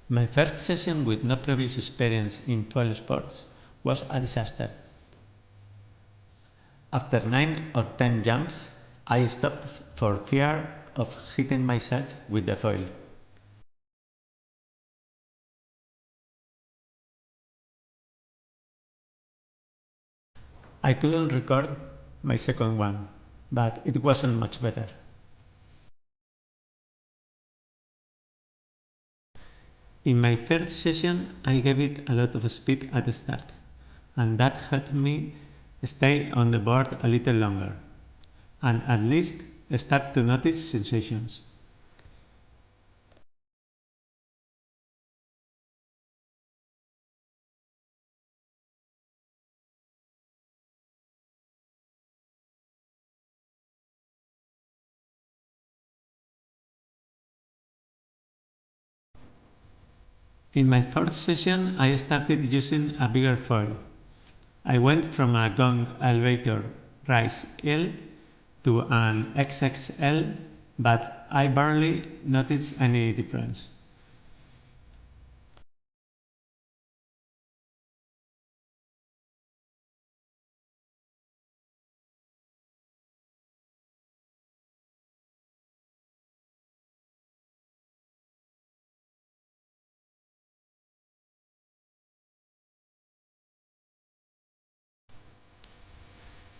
My first session with no previous experience in foil sports was a disaster. After 9 or 10 jumps, I stopped for fear of hitting myself with the foil. I couldn't record my second one, but it wasn't much better. In my first session, I gave it a lot of speed at the start, and that helped me stay on the board a little longer, and at least start to notice sensations. In my fourth session, I started using a bigger foil. I went from a gong elevator rise L to an XXL, but I barely noticed any difference.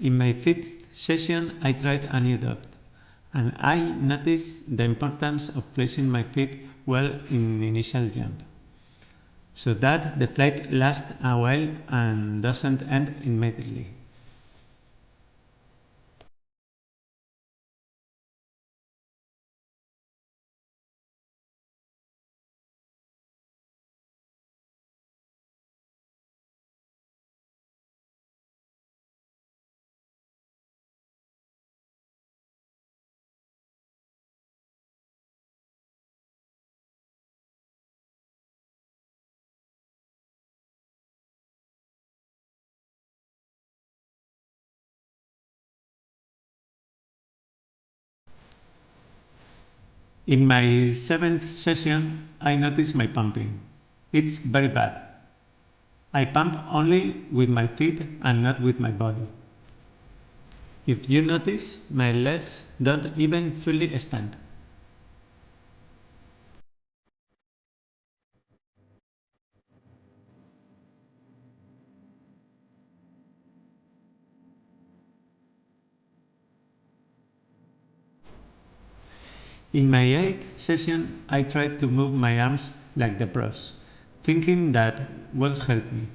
In my fifth session, I tried a new dot, and I noticed the importance of placing my feet well in the initial jump, so that the flight lasts a while and doesn't end immediately. In my seventh session, I noticed my pumping. It's very bad. I pump only with my feet and not with my body. If you notice, my legs don't even fully stand. In my eighth session, I tried to move my arms like the pros, thinking that will help me.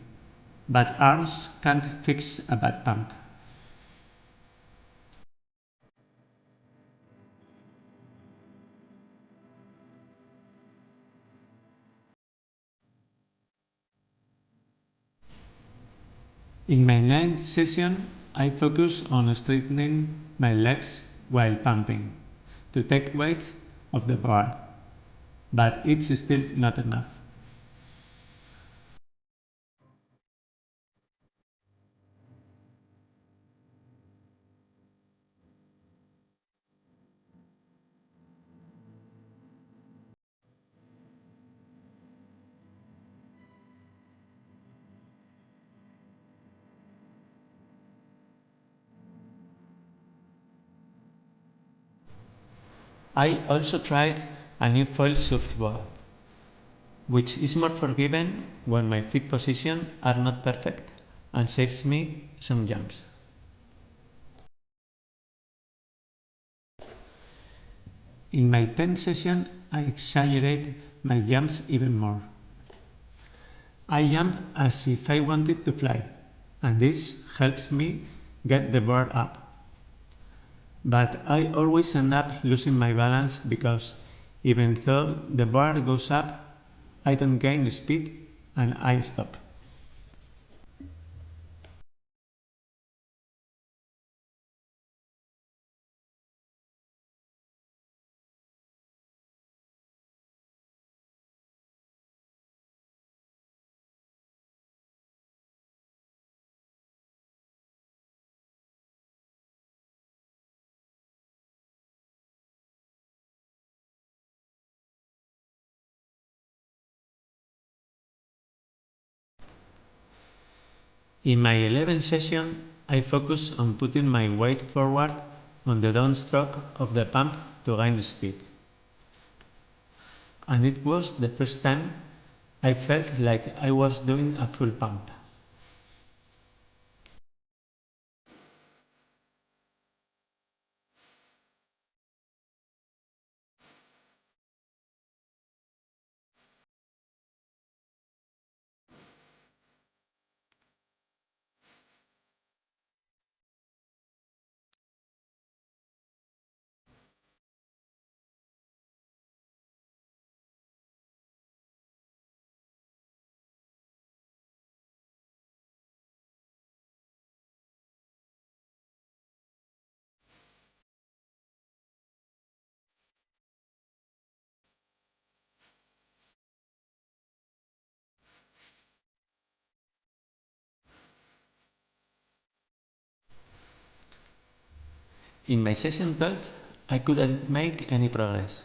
But arms can't fix a bad pump. In my ninth session, I focus on straightening my legs while pumping to take weight off the bar, but it's still not enough. I also tried a new foil softball, which is more forgiving when my feet position are not perfect and saves me some jumps. In my 10th session, I exaggerate my jumps even more. I jump as if I wanted to fly, and this helps me get the board up. But I always end up losing my balance because even though the bar goes up, I don't gain speed and I stop. In my 11th session, I focused on putting my weight forward on the downstroke of the pump to gain speed. And it was the first time I felt like I was doing a full pump. In my session 12, I couldn't make any progress.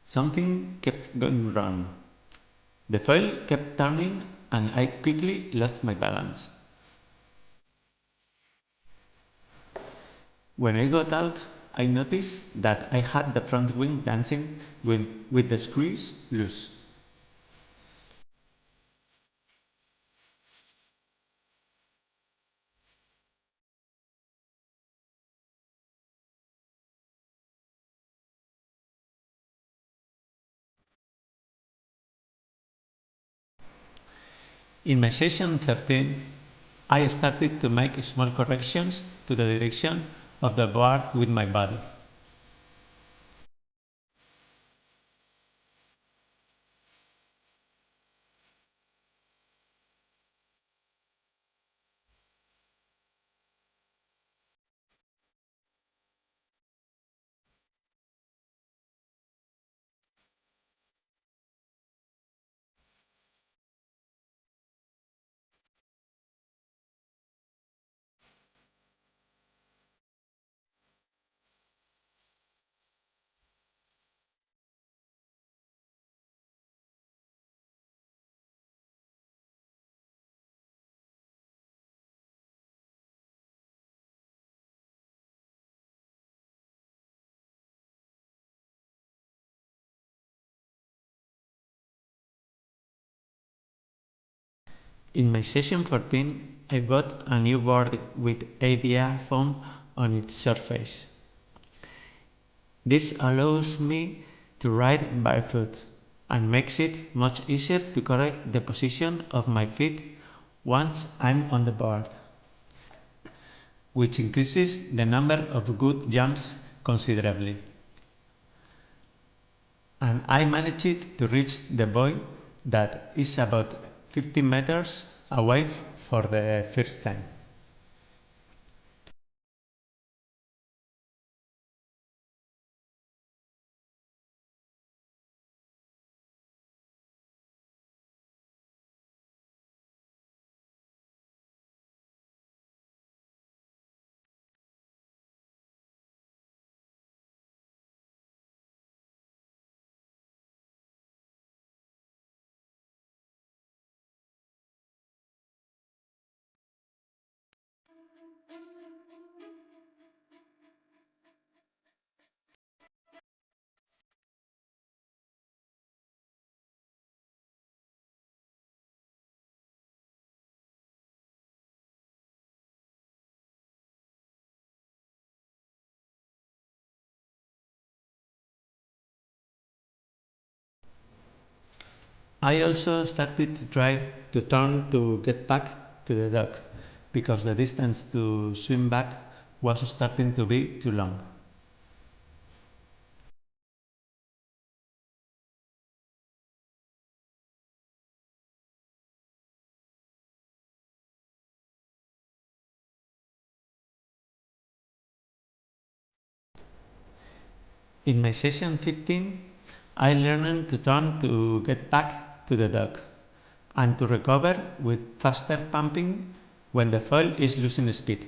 Something kept going wrong. The foil kept turning and I quickly lost my balance. When I got out, I noticed that I had the front wing dancing with the screws loose. In my session 13, I started to make small corrections to the direction of the board with my body. In my session 14, I bought a new board with ABR foam on its surface. This allows me to ride barefoot and makes it much easier to correct the position of my feet once I'm on the board, which increases the number of good jumps considerably. And I managed to reach the buoy that is about 50 meters away for the first time. I also started to try to turn to get back to the dock because the distance to swim back was starting to be too long. In my session 15, I learned to turn to get back to the dock and to recover with faster pumping when the foil is losing speed.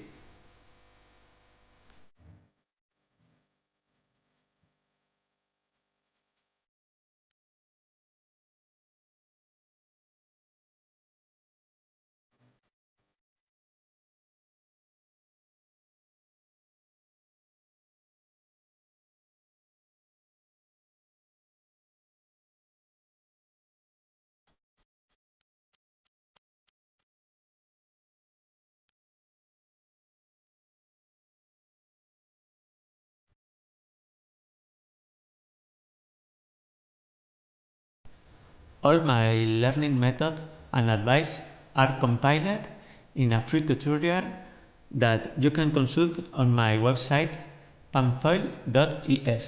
All my learning method and advice are compiled in a free tutorial that you can consult on my website PumpFoil.es.